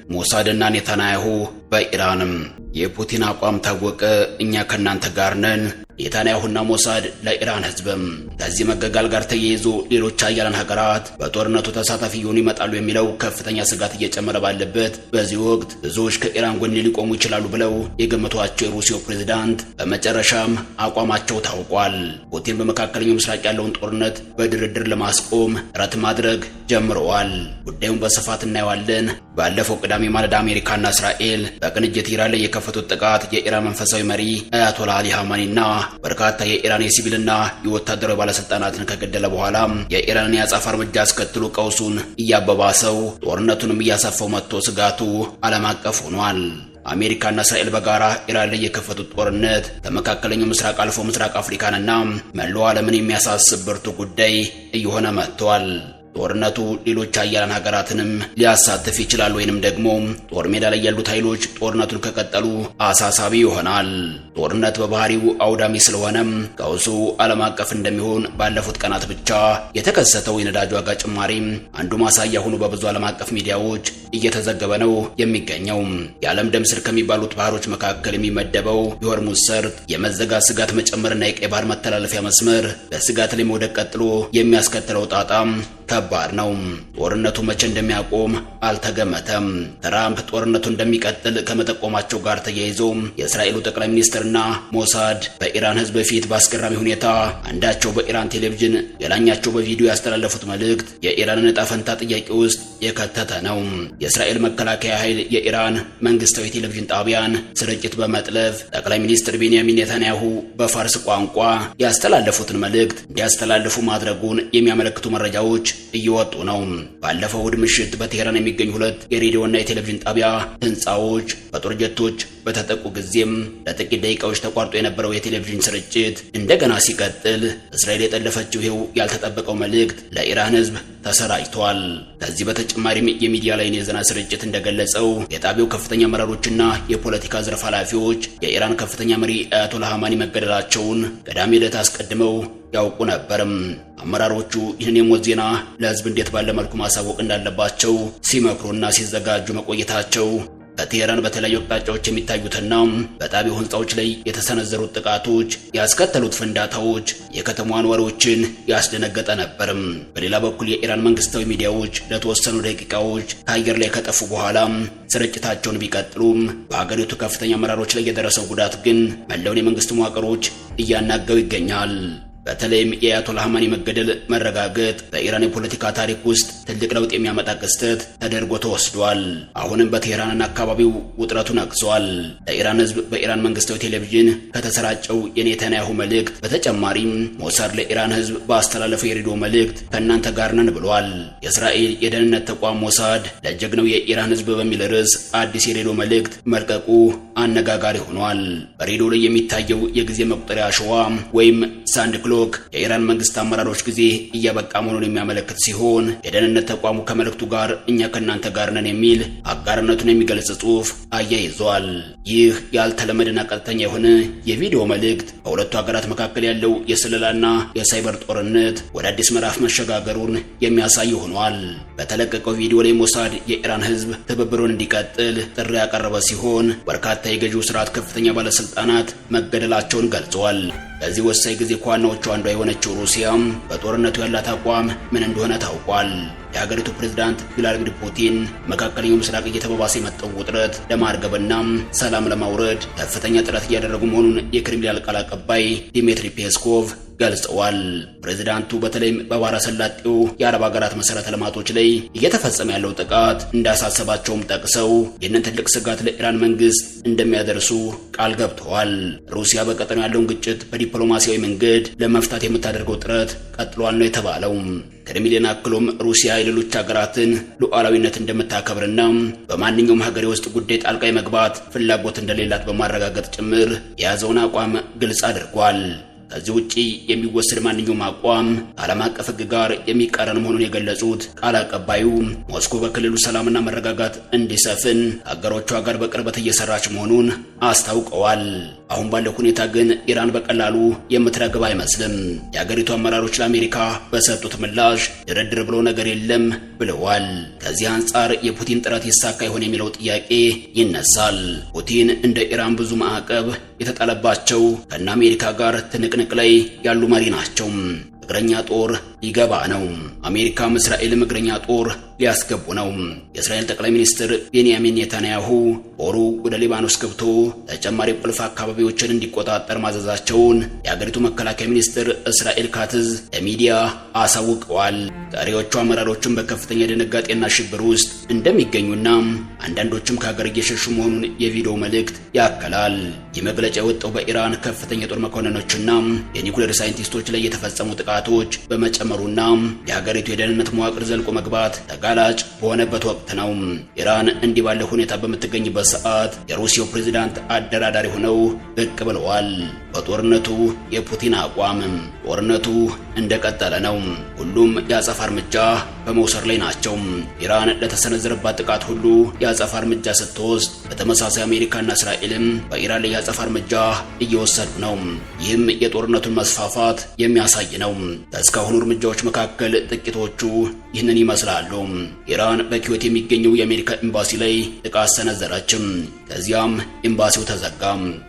ሞሳድና ኔታንያሁ በኢራንም የፑቲን አቋም ታወቀ። እኛ ከናንተ ጋር ነን። ኔታንያሁና ሞሳድ ለኢራን ህዝብም ከዚህ መገጋል ጋር ተያይዞ ሌሎች ሀያላን ሀገራት በጦርነቱ ተሳታፊ ይሆኑ ይመጣሉ የሚለው ከፍተኛ ስጋት እየጨመረ ባለበት በዚህ ወቅት ብዙዎች ከኢራን ጎን ሊቆሙ ይችላሉ ብለው የገመቷቸው የሩሲያው ፕሬዝዳንት በመጨረሻም አቋማቸው ታውቋል። ፑቲን በመካከለኛው ምስራቅ ያለውን ጦርነት በድርድር ለማስቆም ጥረት ማድረግ ጀምረዋል። ጉዳዩን በስፋት እናየዋለን። ባለፈው ቅዳሜ ማለዳ አሜሪካና እስራኤል በቅንጅት ኢራን ላይ የከፈቱት ጥቃት የኢራን መንፈሳዊ መሪ አያቶላ አሊ ኻሜኒና በርካታ የኢራን የሲቪልና የወታደራዊ ባለስልጣናትን ከገደለ በኋላ የኢራንን የአጸፋ እርምጃ አስከትሎ ቀውሱን እያባባሰው ጦርነቱንም እያሰፋው መጥቶ ስጋቱ ዓለም አቀፍ ሆኗል። አሜሪካና እስራኤል በጋራ ኢራን ላይ የከፈቱት ጦርነት ከመካከለኛው ምስራቅ አልፎ ምስራቅ አፍሪካንና መላው ዓለምን የሚያሳስብ ብርቱ ጉዳይ እየሆነ መጥቷል። ጦርነቱ ሌሎች ሀያላን ሀገራትንም ሊያሳትፍ ይችላል ወይንም ደግሞ ጦር ሜዳ ላይ ያሉት ኃይሎች ጦርነቱን ከቀጠሉ አሳሳቢ ይሆናል። ጦርነት በባህሪው አውዳሚ ስለሆነም ቀውሱ ዓለም አቀፍ እንደሚሆን ባለፉት ቀናት ብቻ የተከሰተው የነዳጅ ዋጋ ጭማሪ አንዱ ማሳያ ሆኖ በብዙ ዓለም አቀፍ ሚዲያዎች እየተዘገበ ነው የሚገኘው። የዓለም ደም ስር ከሚባሉት ባህሮች መካከል የሚመደበው የሆርሙዝ ሰርጥ የመዘጋት ስጋት መጨመርና የቀይ ባህር መተላለፊያ መስመር በስጋት ላይ መውደቅ ቀጥሎ የሚያስከትለው ጣጣም ከባድ ነው። ጦርነቱ መቼ እንደሚያቆም አልተገመተም። ትራምፕ ጦርነቱ እንደሚቀጥል ከመጠቆማቸው ጋር ተያይዞ የእስራኤሉ ጠቅላይ ሚኒስትርና ሞሳድ በኢራን ሕዝብ ፊት በአስገራሚ ሁኔታ አንዳቸው በኢራን ቴሌቪዥን ሌላኛቸው በቪዲዮ ያስተላለፉት መልእክት የኢራንን ዕጣ ፈንታ ጥያቄ ውስጥ የከተተ ነው። የእስራኤል መከላከያ ኃይል የኢራን መንግስታዊ ቴሌቪዥን ጣቢያን ስርጭት በመጥለፍ ጠቅላይ ሚኒስትር ቤንያሚን ኔታንያሁ በፋርስ ቋንቋ ያስተላለፉትን መልእክት እንዲያስተላልፉ ማድረጉን የሚያመለክቱ መረጃዎች እየወጡ ነው። ባለፈው እሁድ ምሽት በቴህራን የሚገኙ ሁለት የሬዲዮና የቴሌቪዥን ጣቢያ ህንፃዎች በጦር ጀቶች በተጠቁ ጊዜም ለጥቂት ደቂቃዎች ተቋርጦ የነበረው የቴሌቪዥን ስርጭት እንደገና ሲቀጥል እስራኤል የጠለፈችው ይኸው ያልተጠበቀው መልእክት ለኢራን ህዝብ ተሰራጭቷል። ከዚህ በተጨማሪም የሚዲያ ላይ የዜና ስርጭት እንደገለጸው የጣቢያው ከፍተኛ አመራሮችና የፖለቲካ ዘርፍ ኃላፊዎች የኢራን ከፍተኛ መሪ አያቶላ ኻሜኒ መገደላቸውን ቅዳሜ ዕለት አስቀድመው ያውቁ ነበርም። አመራሮቹ ይህን የሞት ዜና ለህዝብ እንዴት ባለ መልኩ ማሳወቅ እንዳለባቸው ሲመክሩና ሲዘጋጁ መቆየታቸው በቴህራን በተለያዩ አቅጣጫዎች የሚታዩትና በጣቢያው ህንፃዎች ላይ የተሰነዘሩት ጥቃቶች ያስከተሉት ፍንዳታዎች የከተማዋን ነዋሪዎችን ያስደነገጠ ነበርም። በሌላ በኩል የኢራን መንግስታዊ ሚዲያዎች ለተወሰኑ ደቂቃዎች ከአየር ላይ ከጠፉ በኋላ ስርጭታቸውን ቢቀጥሉም በሀገሪቱ ከፍተኛ አመራሮች ላይ የደረሰው ጉዳት ግን መላውን የመንግስት መዋቅሮች እያናገው ይገኛል። በተለይም የአያቶላ ኻሜኒ መገደል መረጋገጥ በኢራን የፖለቲካ ታሪክ ውስጥ ትልቅ ለውጥ የሚያመጣ ክስተት ተደርጎ ተወስዷል። አሁንም በቴህራንና አካባቢው ውጥረቱ ነግሷል። ለኢራን ህዝብ በኢራን መንግስታዊ ቴሌቪዥን ከተሰራጨው የኔታንያሁ መልእክት በተጨማሪም ሞሳድ ለኢራን ህዝብ ባስተላለፈው የሬዲዮ መልእክት ከእናንተ ጋር ነን ብሏል። የእስራኤል የደህንነት ተቋም ሞሳድ ለጀግናው የኢራን ህዝብ በሚል ርዕስ አዲስ የሬዲዮ መልእክት መልቀቁ አነጋጋሪ ሆኗል። በሬዲዮ ላይ የሚታየው የጊዜ መቁጠሪያ አሸዋ ወይም ሳንድ ክሎክ የኢራን መንግስት አመራሮች ጊዜ እያበቃ መሆኑን የሚያመለክት ሲሆን የደህንነት ተቋሙ ከመልእክቱ ጋር እኛ ከናንተ ጋር ነን የሚል አጋርነቱን የሚገልጽ ጽሑፍ አያይዟል። ይህ ያልተለመደና ቀጥተኛ የሆነ የቪዲዮ መልእክት በሁለቱ ሀገራት መካከል ያለው የስለላና የሳይበር ጦርነት ወደ አዲስ ምዕራፍ መሸጋገሩን የሚያሳይ ሆኗል። በተለቀቀው ቪዲዮ ላይ ሞሳድ የኢራን ህዝብ ትብብሩን እንዲቀጥል ጥሪ ያቀረበ ሲሆን በርካታ የገዢው ስርዓት ከፍተኛ ባለስልጣናት መገደላቸውን ገልጿል። በዚህ ወሳኝ ጊዜ ከዋናዎቹ አንዷ የሆነችው ሩሲያም በጦርነቱ ያላት አቋም ምን እንደሆነ ታውቋል። የሀገሪቱ ፕሬዝዳንት ቭላዲሚር ፑቲን መካከለኛው ምስራቅ እየተባባሰ የመጣው ውጥረት ለማርገብና ሰላም ለማውረድ ከፍተኛ ጥረት እያደረጉ መሆኑን የክሬምሊን ቃል አቀባይ ዲሚትሪ ፔስኮቭ ገልጸዋል። ፕሬዝዳንቱ በተለይም በባህረ ሰላጤው የአረብ ሀገራት መሰረተ ልማቶች ላይ እየተፈጸመ ያለው ጥቃት እንዳሳሰባቸውም ጠቅሰው ይህንን ትልቅ ስጋት ለኢራን መንግስት እንደሚያደርሱ ቃል ገብተዋል። ሩሲያ በቀጠናው ያለውን ግጭት በዲፕሎማሲያዊ መንገድ ለመፍታት የምታደርገው ጥረት ቀጥሏል ነው የተባለው። ክሬምሊን አክሎም ሩሲያ የሌሎች ሀገራትን ሉዓላዊነት እንደምታከብርና በማንኛውም ሀገር ውስጥ ጉዳይ ጣልቃ የመግባት ፍላጎት እንደሌላት በማረጋገጥ ጭምር የያዘውን አቋም ግልጽ አድርጓል። ከዚህ ውጪ የሚወሰድ ማንኛውም አቋም ዓለም አቀፍ ሕግ ጋር የሚቃረን መሆኑን የገለጹት ቃል አቀባዩ ሞስኮ በክልሉ ሰላምና መረጋጋት እንዲሰፍን አገሮቿ ጋር በቅርበት እየሰራች መሆኑን አስታውቀዋል። አሁን ባለው ሁኔታ ግን ኢራን በቀላሉ የምትረግብ አይመስልም። የአገሪቱ አመራሮች ለአሜሪካ በሰጡት ምላሽ ድርድር ብሎ ነገር የለም ብለዋል። ከዚህ አንጻር የፑቲን ጥረት ይሳካ ይሆን የሚለው ጥያቄ ይነሳል። ፑቲን እንደ ኢራን ብዙ ማዕቀብ የተጣለባቸው ከነ አሜሪካ ጋር ትንቅንቅ ላይ ያሉ መሪ ናቸው። እግረኛ ጦር ሊገባ ነው። አሜሪካም እስራኤልም እግረኛ ጦር ሊያስገቡ ነው። የእስራኤል ጠቅላይ ሚኒስትር ቤንያሚን ኔታንያሁ ጦሩ ወደ ሊባኖስ ገብቶ ተጨማሪ ቁልፍ አካባቢዎችን እንዲቆጣጠር ማዘዛቸውን የአገሪቱ መከላከያ ሚኒስትር እስራኤል ካትዝ ለሚዲያ አሳውቀዋል። ቀሪዎቹ አመራሮችም በከፍተኛ ድንጋጤና ሽብር ውስጥ እንደሚገኙና አንዳንዶችም ከሀገር እየሸሹ መሆኑን የቪዲዮ መልእክት ያከላል። ይህ መግለጫ የወጣው በኢራን ከፍተኛ የጦር መኮንኖችና የኒኩሌር ሳይንቲስቶች ላይ የተፈጸሙ ጥቃቶች በመጨመሩና የሀገሪቱ የደህንነት መዋቅር ዘልቆ መግባት ተጋላጭ በሆነበት ወቅት ነው። ኢራን እንዲህ ባለ ሁኔታ በምትገኝበት ሰዓት የሩሲያው ፕሬዝዳንት አደራዳሪ ሆነው ብቅ ብለዋል። በጦርነቱ የፑቲን አቋም ጦርነቱ እንደቀጠለ ነው። ሁሉም የአጸፋ እርምጃ በመውሰድ ላይ ናቸው። ኢራን ለተሰነዘረባት ጥቃት ሁሉ የአጸፋ እርምጃ ስትወስድ፣ በተመሳሳይ አሜሪካና እስራኤልም በኢራን ላይ የአጸፋ እርምጃ እየወሰዱ ነው። ይህም የጦርነቱን መስፋፋት የሚያሳይ ነው። ከእስካሁኑ እርምጃዎች መካከል ጥቂቶቹ ይህንን ይመስላሉ። ኢራን በኩዌት የሚገኘው የአሜሪካ ኤምባሲ ላይ ጥቃት ሰነዘረችም። ከዚያም ኤምባሲው ተዘጋ።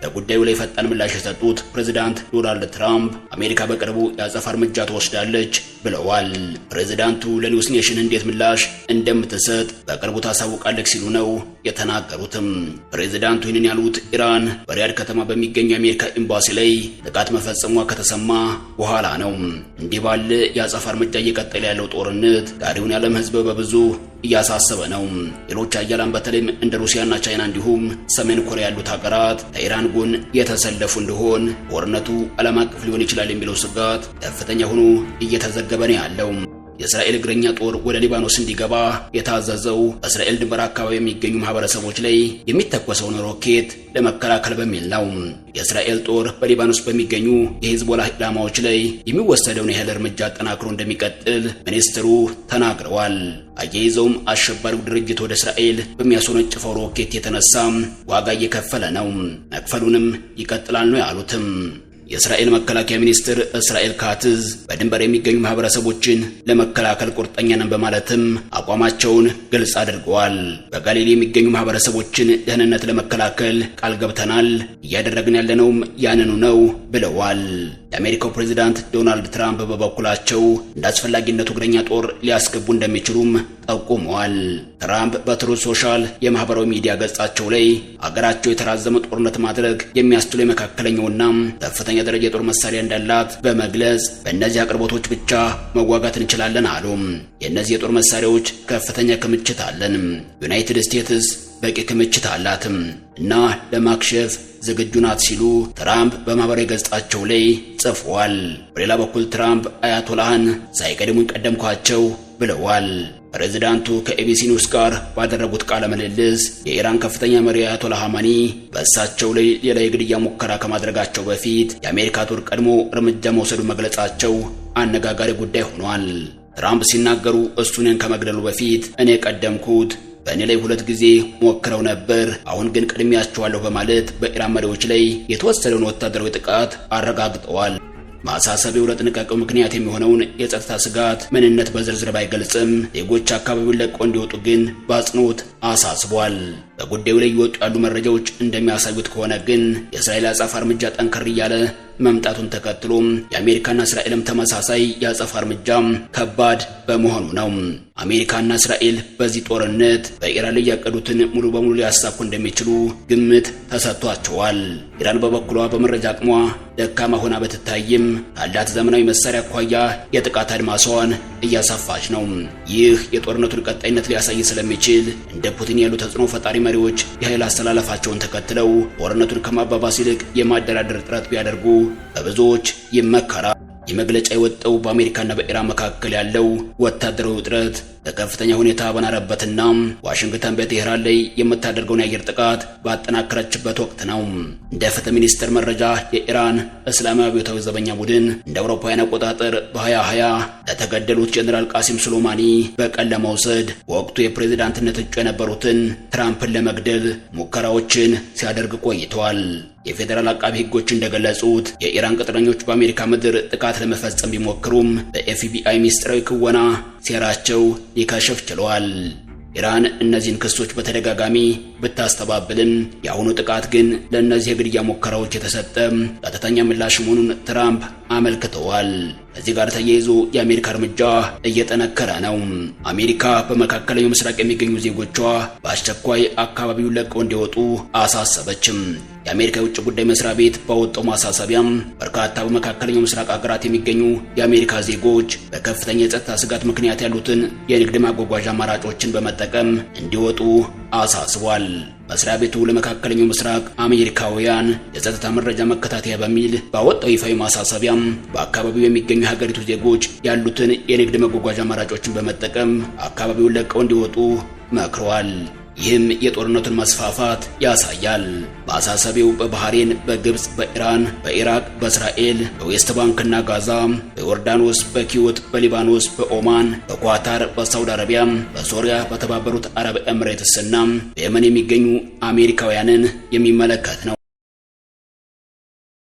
በጉዳዩ ላይ ፈጣን ምላሽ የሰጡት ፕሬዝዳንት ዶናልድ ትራምፕ አሜሪካ በቅርቡ የአጸፋ እርምጃ ትወስዳለች ብለዋል። ፕሬዝዳንቱ ለኒውስ ኔሽን እንዴት ምላሽ እንደምትሰጥ በቅርቡ ታሳውቃለች ሲሉ ነው የተናገሩትም። ፕሬዝዳንቱ ይህንን ያሉት ኢራን በሪያድ ከተማ በሚገኘው የአሜሪካ ኤምባሲ ላይ ጥቃት መፈጸሟ ከተሰማ በኋላ ነው። እንዲህ ባለ የአጸፋ እርምጃ እየቀጠለ ያለው ጦርነት ዛሬውን የዓለም ሕዝብ በብዙ እያሳሰበ ነው። ሌሎች ሀያላን በተለይም እንደ ሩሲያና ቻይና እንዲሁም ሰሜን ኮሪያ ያሉት ሀገራት ከኢራን ጎን የተሰለፉ እንደሆን ጦርነቱ ዓለም አቀፍ ሊሆን ይችላል የሚለው ስጋት ከፍተኛ ሆኖ እየተዘገበ ነው ያለው። የእስራኤል እግረኛ ጦር ወደ ሊባኖስ እንዲገባ የታዘዘው በእስራኤል ድንበር አካባቢ የሚገኙ ማህበረሰቦች ላይ የሚተኮሰውን ሮኬት ለመከላከል በሚል ነው። የእስራኤል ጦር በሊባኖስ በሚገኙ የሂዝቦላህ ኢላማዎች ላይ የሚወሰደውን የኃይል እርምጃ አጠናክሮ እንደሚቀጥል ሚኒስትሩ ተናግረዋል። አያይዘውም አሸባሪው ድርጅት ወደ እስራኤል በሚያስወነጭፈው ሮኬት የተነሳ ዋጋ እየከፈለ ነው፣ መክፈሉንም ይቀጥላል ነው ያሉትም። የእስራኤል መከላከያ ሚኒስትር እስራኤል ካትዝ በድንበር የሚገኙ ማህበረሰቦችን ለመከላከል ቁርጠኛ ነን በማለትም አቋማቸውን ግልጽ አድርገዋል። በጋሊሌ የሚገኙ ማህበረሰቦችን ደህንነት ለመከላከል ቃል ገብተናል፣ እያደረግን ያለነውም ያንኑ ነው ብለዋል። የአሜሪካው ፕሬዝዳንት ዶናልድ ትራምፕ በበኩላቸው እንደ አስፈላጊነቱ እግረኛ ጦር ሊያስገቡ እንደሚችሉም ጠቁመዋል። ትራምፕ በትሩዝ ሶሻል የማህበራዊ ሚዲያ ገጻቸው ላይ አገራቸው የተራዘመ ጦርነት ማድረግ የሚያስችለው የመካከለኛውና ከፍተኛ ደረጃ የጦር መሳሪያ እንዳላት በመግለጽ በእነዚህ አቅርቦቶች ብቻ መዋጋት እንችላለን አሉ። የእነዚህ የጦር መሳሪያዎች ከፍተኛ ክምችት አለን፣ ዩናይትድ ስቴትስ በቂ ክምችት አላትም እና ለማክሸፍ ዝግጁ ናት ሲሉ ትራምፕ በማህበራዊ ገጻቸው ላይ ጽፈዋል። በሌላ በኩል ትራምፕ አያቶላህን ሳይቀድሙኝ ቀደምኳቸው ብለዋል። ፕሬዝዳንቱ ከኤቢሲ ኒውስ ጋር ባደረጉት ቃለ ምልልስ የኢራን ከፍተኛ መሪ አያቶላህ ኻሜኒ በእሳቸው ላይ ሌላ የግድያ ሙከራ ከማድረጋቸው በፊት የአሜሪካ ጦር ቀድሞ እርምጃ መውሰዱ መግለጻቸው አነጋጋሪ ጉዳይ ሆኗል። ትራምፕ ሲናገሩ እሱን ከመግደሉ በፊት እኔ ቀደምኩት፣ በእኔ ላይ 2 ጊዜ ሞክረው ነበር፣ አሁን ግን ቀድሜያቸዋለሁ በማለት በኢራን መሪዎች ላይ የተወሰደውን ወታደራዊ ጥቃት አረጋግጠዋል። ማሳሰቢያው ለጥንቃቄው ምክንያት የሚሆነውን የጸጥታ ስጋት ምንነት በዝርዝር ባይገልጽም ዜጎች አካባቢውን ለቀው እንዲወጡ ግን በአጽንኦት አሳስቧል። በጉዳዩ ላይ እየወጡ ያሉ መረጃዎች እንደሚያሳዩት ከሆነ ግን የእስራኤል አጸፋ እርምጃ ጠንከር እያለ መምጣቱን ተከትሎ የአሜሪካና እስራኤልም ተመሳሳይ የአጸፋ እርምጃ ከባድ በመሆኑ ነው። አሜሪካና እስራኤል በዚህ ጦርነት በኢራን ላይ ያቀዱትን ሙሉ በሙሉ ሊያሳኩ እንደሚችሉ ግምት ተሰጥቷቸዋል። ኢራን በበኩሏ በመረጃ አቅሟ ደካማ ሆና ብትታይም ካላት ዘመናዊ መሳሪያ አኳያ የጥቃት አድማሷን እያሰፋች ነው። ይህ የጦርነቱን ቀጣይነት ሊያሳይ ስለሚችል እንደ ፑቲን ያሉ ተጽዕኖ ፈጣሪ መሪዎች የኃይል አስተላለፋቸውን ተከትለው ጦርነቱን ከማባባስ ይልቅ የማደራደር ጥረት ቢያደርጉ በብዙዎች ይመከራል። የመግለጫ የወጣው በአሜሪካና በኢራን መካከል ያለው ወታደራዊ ውጥረት በከፍተኛ ሁኔታ በናረበትና ዋሽንግተን በቴህራን ላይ የምታደርገውን የአየር ጥቃት ባጠናከረችበት ወቅት ነው። እንደ ፍትህ ሚኒስቴር መረጃ የኢራን እስላማዊ አብዮታዊ ዘበኛ ቡድን እንደ አውሮፓውያን አቆጣጠር በ2020 ለተገደሉት ጀነራል ቃሲም ሱሌማኒ በቀል ለመውሰድ ወቅቱ የፕሬዝዳንትነት እጩ የነበሩትን ትራምፕን ለመግደል ሙከራዎችን ሲያደርግ ቆይተዋል። የፌዴራል አቃቢ ሕጎች እንደገለጹት የኢራን ቅጥረኞች በአሜሪካ ምድር ጥቃት ለመፈጸም ቢሞክሩም በኤፍቢአይ ሚስጥራዊ ክወና ሴራቸው ሊከሽፍ ችሏል። ኢራን እነዚህን ክሶች በተደጋጋሚ ብታስተባብልም የአሁኑ ጥቃት ግን ለእነዚህ የግድያ ሙከራዎች የተሰጠ ቀጥተኛ ምላሽ መሆኑን ትራምፕ አመልክተዋል። ከዚህ ጋር ተያይዞ የአሜሪካ እርምጃ እየጠነከረ ነው። አሜሪካ በመካከለኛው ምስራቅ የሚገኙ ዜጎቿ በአስቸኳይ አካባቢውን ለቀው እንዲወጡ አሳሰበችም። የአሜሪካ የውጭ ጉዳይ መስሪያ ቤት ባወጣው ማሳሰቢያም በርካታ በመካከለኛው ምስራቅ ሀገራት የሚገኙ የአሜሪካ ዜጎች በከፍተኛ የጸጥታ ስጋት ምክንያት ያሉትን የንግድ ማጓጓዣ አማራጮችን በመጠቀም እንዲወጡ አሳስቧል። መስሪያ ቤቱ ለመካከለኛው ምስራቅ አሜሪካውያን የጸጥታ መረጃ መከታተያ በሚል ባወጣው ይፋዊ ማሳሰቢያም በአካባቢው የሚገኙ የሀገሪቱ ዜጎች ያሉትን የንግድ መጓጓዣ አማራጮችን በመጠቀም አካባቢውን ለቀው እንዲወጡ መክረዋል። ይህም የጦርነቱን መስፋፋት ያሳያል። ማሳሰቢያው በባህሬን፣ በግብጽ፣ በኢራን፣ በኢራቅ፣ በእስራኤል፣ በዌስት ባንክና ጋዛ፣ በዮርዳኖስ፣ በኪዩት፣ በሊባኖስ፣ በኦማን፣ በኳታር፣ በሳውዲ አረቢያ፣ በሶሪያ፣ በተባበሩት አረብ ኤምሬትስና በየመን የሚገኙ አሜሪካውያንን የሚመለከት ነው።